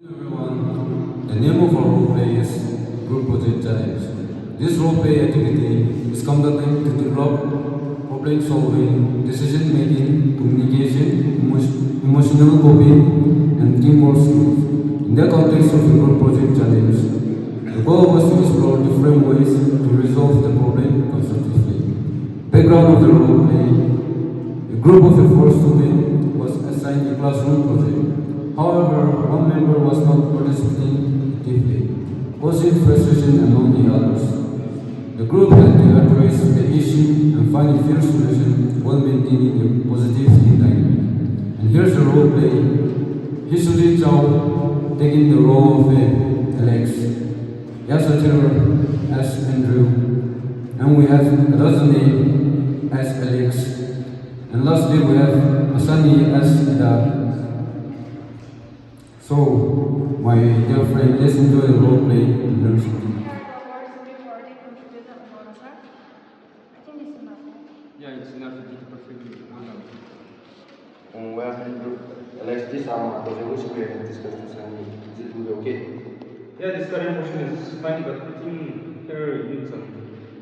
Everyone, the name of our roleplay is Group Project Challenge. This roleplay activity is conducted to develop problem solving, decision making, communication, emotional coping, and teamwork skills. In the context of the Group Project Challenge, the goal was to explore different ways to resolve the problem constructively. Background of the roleplay: a group of 4 students was assigned a classroom project. However, one member was not participating actively, causing frustration among the others. The group had to address the issue and find a fair solution while maintaining a positive dynamic. And here's the role play. Hisuri Chow taking the role of Alex, Yasatir as Andrew, and we have Rajani as Alex, and lastly we have Asani as Ida. So, my dear friend, let's enjoy the role play and learn something. Yeah, it's enough to do perfectly. Well, Alex, this project which we have discussed this time, is it will be okay? Yeah, this current portion is fine, but I think here you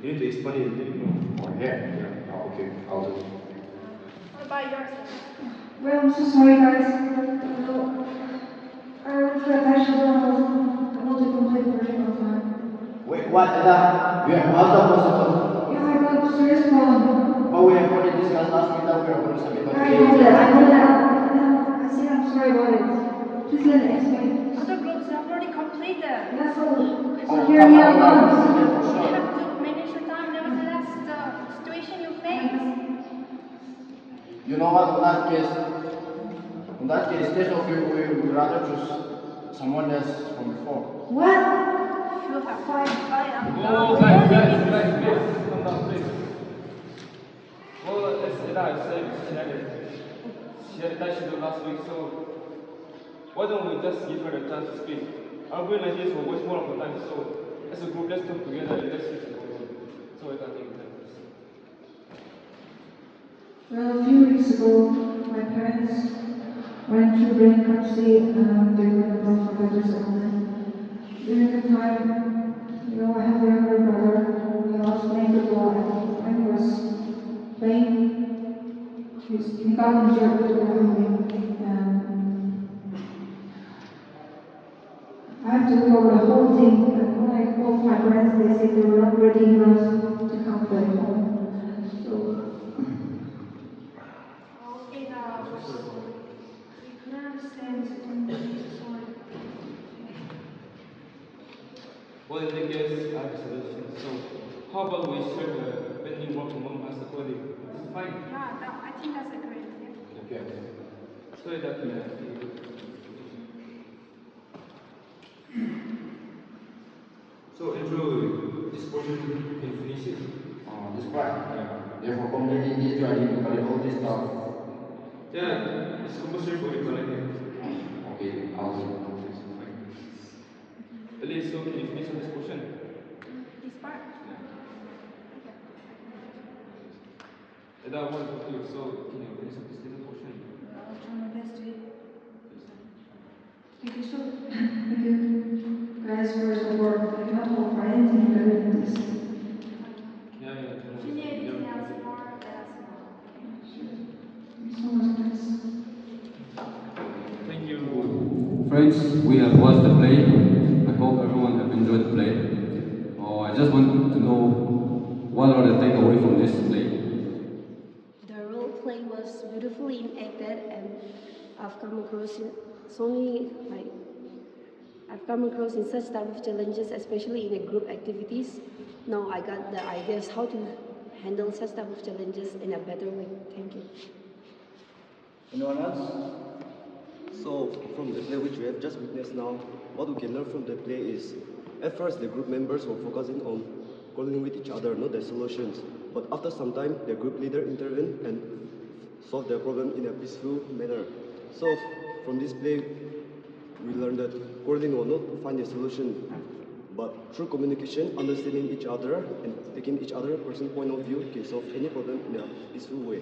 need to explain it a little more. Oh, yeah? Yeah. Oh, okay, I'll do it. What about yours? Well, I'm so sorry, guys. No, I went to attach the I want to complete the project on time. Wait, what? Ella? You have also possible. Yeah, I got a serious problem. But we have already discussed last week that we are going to submit by I today. know that. I said I'm sorry about it. Please let me explain. Other groups have already completed. Yeah, so Oh, hear me out for once. You sure. have to manage your time. Nevertheless, the situation you face. You know what, in that case, instead of you, we would rather choose someone else from before. What? You have fine. Oh, guys, please, calm down, please. Well, as Ida said, she had touched it last week, so why don't we just give her a chance to speak? Our brain like this will waste more of her time, so as a group, let's talk together and let's fix it going on. So I can take time. Well, a few weeks ago, my parents went through bankruptcy and they were about for better settlement. During the time, I have a younger brother. He loves playing football, and when he was playing, he got injured with a gambling, and I have to look over the whole thing. And when I called my parents, they said they were not ready enough to come back home. So Okay, now. We couldn't understand. Sorry. Well, in that case, I have a solution. So, how about we share the pending work among us accordingly? This is fine. Yeah, I think that's a great idea. Okay. So that we have So, Andrew, this portion, can you finish it? This part. Therefore, completing this, I need to collect all this stuff. Yeah, it's compulsory for you to collect it. Okay, I'll do it. At least, so can you finish on this portion? This part? And I want to talk to you, so can you finish up this little portion? I'll try my best to. thank you thank you guys for your support. I cannot hope for anything better than this. Yeah. If you need anything else more, let us know. Thank you so much, guys. Thank you. Friends, we have watched the play. I hope everyone have enjoyed the play. I just want to know what are the takeaways from this play. The role play was beautifully enacted, and I've come across it so many I've come across in such type of challenges, especially in the group activities. Now I got the ideas how to handle such type of challenges in a better way. Thank you. Anyone else? So, from the play which we have just witnessed now, what we can learn from the play is, at first the group members were focusing on quarreling with each other, not their solutions. But after some time, the group leader intervened and solved their problem in a peaceful manner. So, from this play, we learned that quarreling will not find a solution, but through communication, understanding each other, and taking each other's personal point of view can solve any problem in a peaceful way.